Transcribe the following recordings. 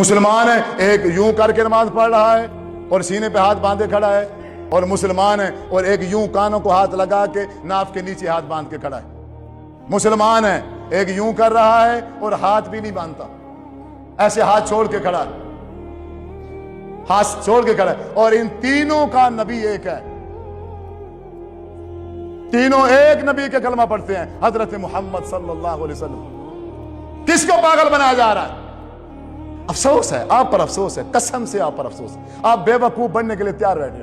مسلمان ہے ایک یوں کر کے نماز پڑھ رہا ہے اور سینے پہ ہاتھ باندھے کھڑا ہے، اور مسلمان ہے اور ایک یوں کانوں کو ہاتھ لگا کے ناف کے نیچے ہاتھ باندھ کے کھڑا ہے۔ مسلمان ہے ایک یوں کر رہا ہے اور ہاتھ بھی نہیں باندھتا، ایسے ہاتھ چھوڑ کے کھڑا ہے، ہاتھ چھوڑ کے کھڑا ہے، اور ان تینوں کا نبی ایک ہے، تینوں ایک نبی کے کلمہ پڑھتے ہیں، حضرت محمد صلی اللہ علیہ وسلم۔ کس کو پاگل بنایا جا رہا ہے؟ افسوس ہے آپ پر، افسوس ہے، قسم سے آپ پر افسوس ہے۔ آپ بے وقوف بننے کے لیے تیار بیٹھے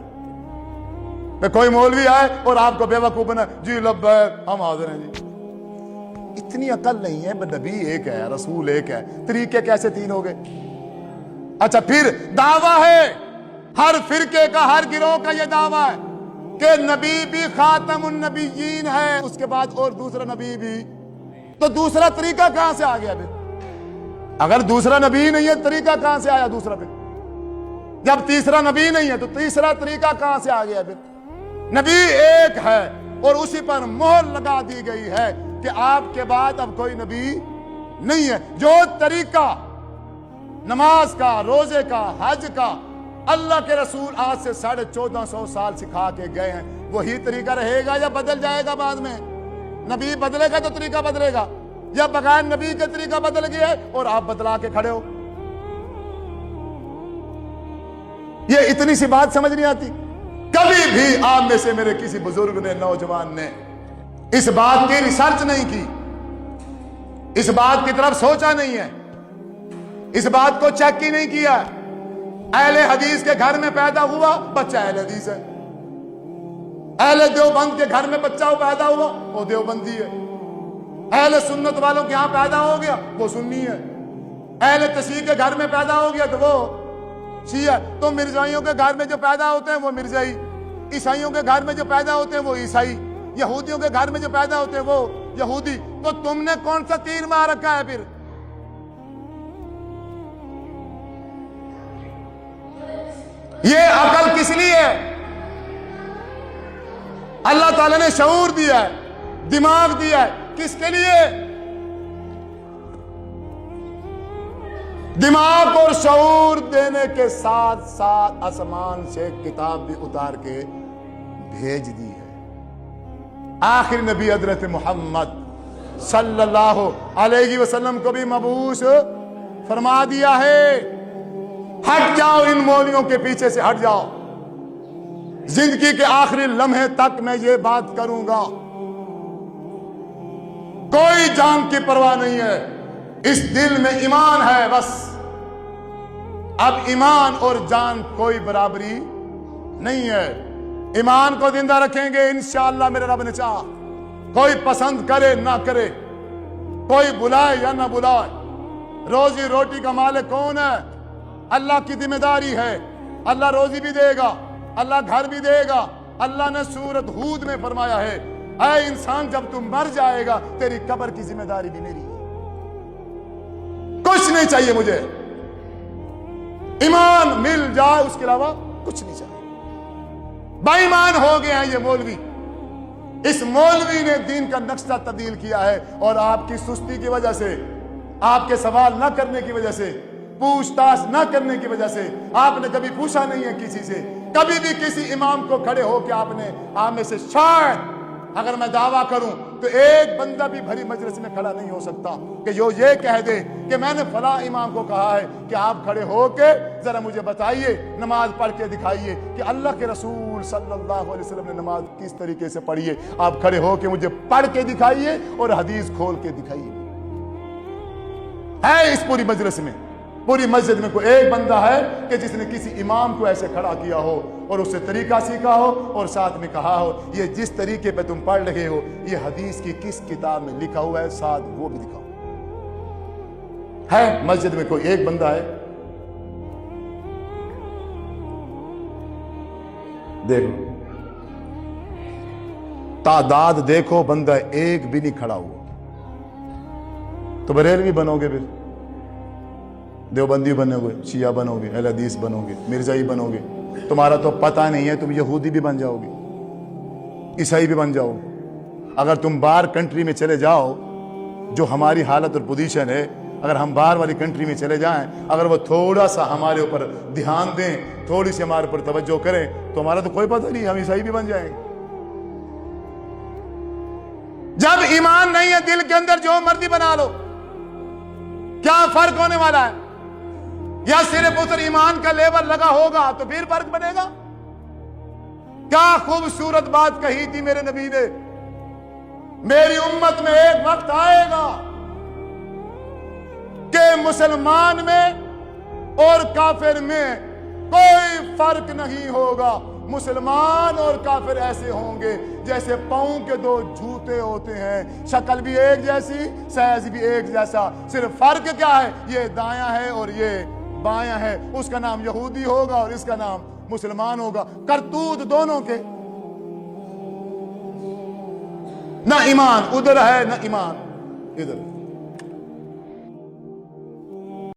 کہ کوئی مولوی آئے اور آپ کو بے وقوف بنا، جی لبیک ہم حاضر ہیں جی۔ اتنی عقل نہیں ہے، نبی ایک ہے، رسول ایک ہے، طریقے کیسے تین ہو گئے؟ اچھا پھر دعویٰ ہے، ہر فرقے کا، ہر گروہ کا یہ دعویٰ ہے کہ نبی بھی خاتم النبیین ہے، اس کے بعد اور دوسرا نبی بھی، تو دوسرا طریقہ کہاں سے آ گیا پھر؟ اگر دوسرا نبی نہیں ہے طریقہ کہاں سے آیا دوسرا؟ پھر جب تیسرا نبی نہیں ہے تو تیسرا طریقہ کہاں سے آ گیا؟ پھر نبی ایک ہے اور اسی پر مہر لگا دی گئی ہے کہ آپ کے بعد اب کوئی نبی نہیں ہے۔ جو طریقہ نماز کا، روزے کا، حج کا اللہ کے رسول آج سے 1450 سال سکھا کے گئے ہیں، وہی طریقہ رہے گا یا بدل جائے گا؟ بعد میں نبی بدلے گا تو طریقہ بدلے گا، یا بغیر نبی کے طریقہ بدل گیا ہے اور آپ بدلا کے کھڑے ہو؟ یہ اتنی سی بات سمجھ نہیں آتی؟ کبھی بھی آپ میں سے میرے کسی بزرگ نے، نوجوان نے اس بات کی ریسرچ نہیں کی، اس بات کی طرف سوچا نہیں ہے، اس بات کو چیک ہی نہیں کیا۔ اہل حدیث کے گھر میں پیدا ہوا بچہ اہل حدیث ہے، اہل دیوبند کے گھر میں بچہ پیدا ہوا وہ دیوبندی ہے، اہل سنت والوں کے ہاں پیدا ہو گیا وہ سنی ہے، اہل تشیع کے گھر میں پیدا ہو گیا تو وہ شیعہ۔ تو مرزائیوں کے گھر میں جو پیدا ہوتے ہیں وہ مرزائی، عیسائیوں کے گھر میں جو پیدا ہوتے ہیں وہ عیسائی، یہودیوں کے گھر میں جو پیدا ہوتے ہیں وہ یہودی۔ تو تم نے کون سا تیر مار رکھا ہے پھر؟ یہ عقل کس لیے ہے؟ اللہ تعالیٰ نے شعور دیا ہے، دماغ دیا ہے، کس کے لیے؟ دماغ اور شعور دینے کے ساتھ ساتھ آسمان سے کتاب بھی اتار کے بھیج دی ہے۔ آخر نبی حضرت محمد صلی اللہ علیہ وسلم کو بھی مبعوث فرما دیا ہے۔ ہٹ جاؤ ان مولویوں کے پیچھے سے، ہٹ جاؤ۔ زندگی کے آخری لمحے تک میں یہ بات کروں گا، کوئی جان کی پرواہ نہیں ہے، اس دل میں ایمان ہے بس۔ اب ایمان اور جان کوئی برابری نہیں ہے، ایمان کو زندہ رکھیں گے انشاءاللہ میرے رب نے چاہا، کوئی پسند کرے نہ کرے، کوئی بلائے یا نہ بلائے۔ روزی روٹی کا مالک کون ہے؟ اللہ کی ذمہ داری ہے، اللہ روزی بھی دے گا، اللہ گھر بھی دے گا۔ اللہ نے سورۃ ہود میں فرمایا ہے، اے انسان جب تم مر جائے گا تیری قبر کی ذمہ داری بھی میری ہے، کچھ نہیں چاہیے مجھے، ایمان مل جائے اس کے علاوہ کچھ نہیں چاہیے۔ بے ایمان ہو گئے ہیں یہ مولوی، اس مولوی نے دین کا نقشہ تبدیل کیا ہے، اور آپ کی سستی کی وجہ سے، آپ کے سوال نہ کرنے کی وجہ سے، پوچھ تاچھ نہ کرنے کی وجہ سے، آپ نے کبھی پوچھا نہیں ہے کسی سے، کبھی بھی کسی امام کو کھڑے ہو کے آپ میں سے شاید اگر میں دعویٰ کروں تو ایک بندہ بھی بھری مجلس میں کھڑا نہیں ہو سکتا کہ جو یہ کہہ دے کہ میں نے فلاں امام کو کہا ہے کہ آپ کھڑے ہو کے ذرا مجھے بتائیے، نماز پڑھ کے دکھائیے کہ اللہ کے رسول صلی اللہ علیہ وسلم نے نماز کس طریقے سے پڑھی ہے، آپ کھڑے ہو کے مجھے پڑھ کے دکھائیے اور حدیث کھول کے دکھائیے۔ ہے اس پوری مجلس میں، پوری مسجد میں کوئی ایک بندہ ہے کہ جس نے کسی امام کو ایسے کھڑا کیا ہو اور اس سے طریقہ سیکھا ہو اور ساتھ میں کہا ہو یہ جس طریقے پہ تم پڑھ رہے ہو یہ حدیث کی کس کتاب میں لکھا ہوا ہے، ساتھ وہ بھی دکھاؤ؟ ہے مسجد میں کوئی ایک بندہ ہے؟ دیکھو تعداد دیکھو، بندہ ایک بھی نہیں کھڑا ہوا، تو بریلوی بنو گے، پھر دیوبندی بنو گے، شیعہ بنو گے، اہل حدیث بنو گے، مرزائی بنو گے، تمہارا تو پتہ نہیں ہے، تم یہودی بھی بن جاؤ گے، عیسائی بھی بن جاؤ گے۔ اگر تم باہر کنٹری میں چلے جاؤ، جو ہماری حالت اور پوزیشن ہے، اگر ہم باہر والی کنٹری میں چلے جائیں، اگر وہ تھوڑا سا ہمارے اوپر دھیان دیں، تھوڑی سی ہمارے اوپر توجہ کریں، تو ہمارا تو کوئی پتہ نہیں، ہم عیسائی بھی بن جائیں گے۔ جب ایمان نہیں ہے دل کے اندر، جو مرضی بنا لو، کیا فرق ہونے والا ہے؟ یا صرف ادھر ایمان کا لیول لگا ہوگا تو پھر فرق بنے گا؟ کیا خوبصورت بات کہی تھی میرے نبی نے، میری امت میں ایک وقت آئے گا کہ مسلمان میں اور کافر میں کوئی فرق نہیں ہوگا۔ مسلمان اور کافر ایسے ہوں گے جیسے پاؤں کے دو جوتے ہوتے ہیں، شکل بھی ایک جیسی، سائز بھی ایک جیسا، صرف فرق کیا ہے؟ یہ دایاں ہے اور یہ بایاں ہے، اس کا نام یہودی ہوگا اور اس کا نام مسلمان ہوگا، کرتوت دونوں کے، نہ ایمان ادھر ہے نہ ایمان ادھر۔